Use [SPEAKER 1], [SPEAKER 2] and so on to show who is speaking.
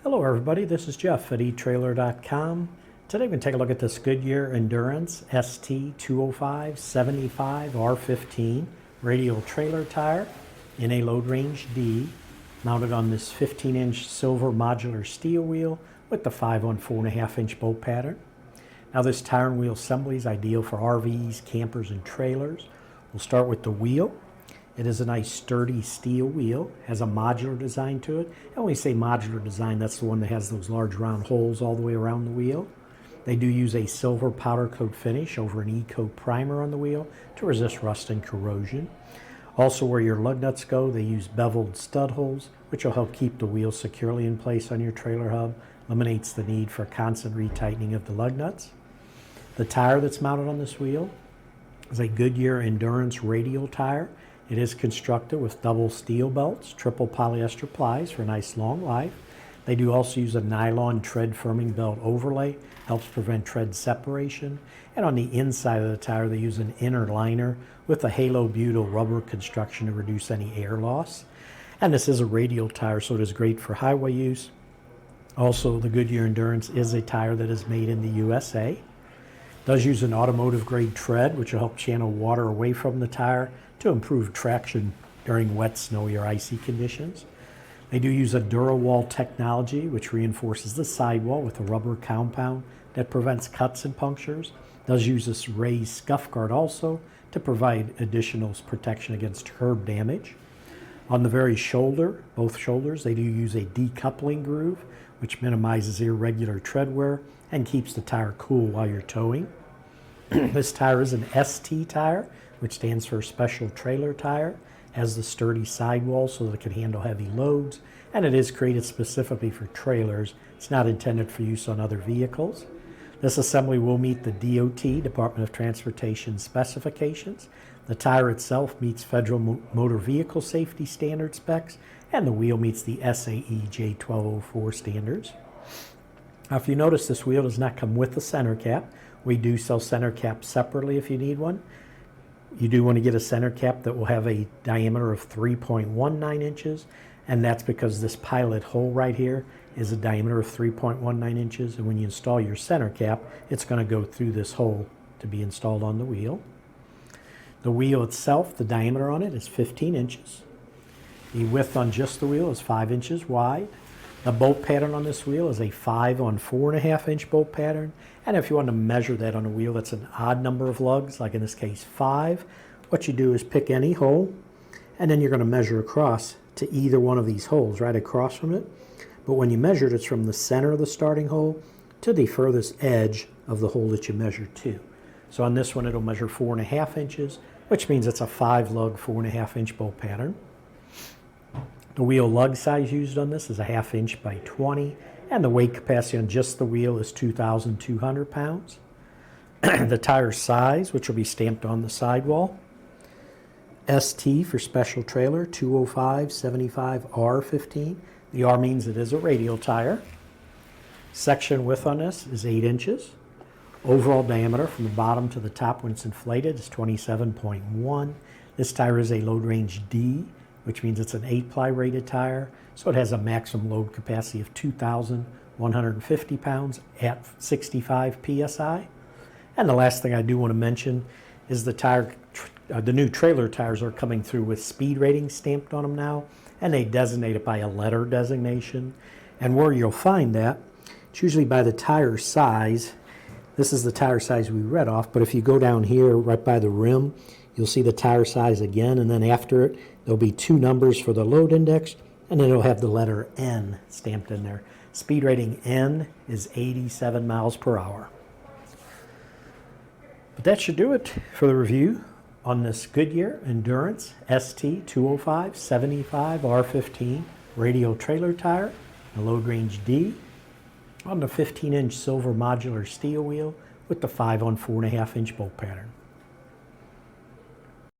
[SPEAKER 1] Hello everybody, this is Jeff at etrailer.com. Today we're going to take a look at this Goodyear Endurance ST205 75R15 Radial trailer tire in a load range D, mounted on this 15-inch silver modular steel wheel with the 5 on 4.5-inch bolt pattern. Now this tire and wheel assembly is ideal for RVs, campers, and trailers. We'll start with the wheel. It is a nice sturdy steel wheel, has a modular design to it. And when we say modular design, that's the one that has those large round holes all the way around the wheel. They do use a silver powder coat finish over an E-coat primer on the wheel to resist rust and corrosion. Also, where your lug nuts go, they use beveled stud holes, which will help keep the wheel securely in place on your trailer hub, eliminates the need for constant retightening of the lug nuts. The tire that's mounted on this wheel is a Goodyear Endurance Radial tire. It is constructed with double steel belts, triple polyester plies for a nice long life. They do also use a nylon tread firming belt overlay, helps prevent tread separation. And on the inside of the tire, they use an inner liner with a halo butyl rubber construction to reduce any air loss. And this is a radial tire, so it is great for highway use. Also, the Goodyear Endurance is a tire that is made in the USA. It does use an automotive grade tread, which will help channel water away from the tire to improve traction during wet, snowy, or icy conditions. They do use a DuraWall technology, which reinforces the sidewall with a rubber compound that prevents cuts and punctures. It does use this raised scuff guard also to provide additional protection against curb damage. On the very shoulder, both shoulders, they do use a decoupling groove, which minimizes irregular tread wear and keeps the tire cool while you're towing. This tire is an ST tire, which stands for Special Trailer Tire, has the sturdy sidewall so that it can handle heavy loads, and it is created specifically for trailers. It's not intended for use on other vehicles. This assembly will meet the DOT, Department of Transportation specifications. The tire itself meets Federal Motor Vehicle Safety Standard specs, and the wheel meets the SAE J1204 standards. Now, if you notice, this wheel does not come with a center cap. We do sell center caps separately if you need one. You do want to get a center cap that will have a diameter of 3.19 inches, and that's because this pilot hole right here is a diameter of 3.19 inches, and when you install your center cap, it's going to go through this hole to be installed on the wheel. The wheel itself, the diameter on it is 15 inches. The width on just the wheel is 5 inches wide. The bolt pattern on this wheel is a 5 on 4.5-inch bolt pattern. And if you want to measure that on a wheel that's an odd number of lugs, like in this case 5, what you do is pick any hole, and then you're going to measure across to either one of these holes, right across from it. But when you measure it, it's from the center of the starting hole to the furthest edge of the hole that you measure to. So on this one, it'll measure 4.5 inches, which means it's a 5-lug, 4.5-inch bolt pattern. The wheel lug size used on this is a 1/2 inch by 20, and the weight capacity on just the wheel is 2,200 pounds. The tire size, which will be stamped on the sidewall, ST for Special Trailer 205 75R15. The R means it is a radial tire. Section width on this is 8 inches. Overall diameter from the bottom to the top when it's inflated is 27.1. This tire is a load range D, which means it's an 8-ply rated tire, so it has a maximum load capacity of 2,150 pounds at 65 psi. And the last thing I do want to mention is the new trailer tires are coming through with speed ratings stamped on them now, and they designate it by a letter designation. And where you'll find that, it's usually by the tire size. This is the tire size we read off, but if you go down here right by the rim, you'll see the tire size again, and then after it, there'll be 2 numbers for the load index, and then it'll have the letter N stamped in there. Speed rating N is 87 miles per hour. But that should do it for the review on this Goodyear Endurance ST205 75R15 Radial trailer tire, the load range D, on the 15-inch silver modular steel wheel with the 5 on 4.5-inch bolt pattern.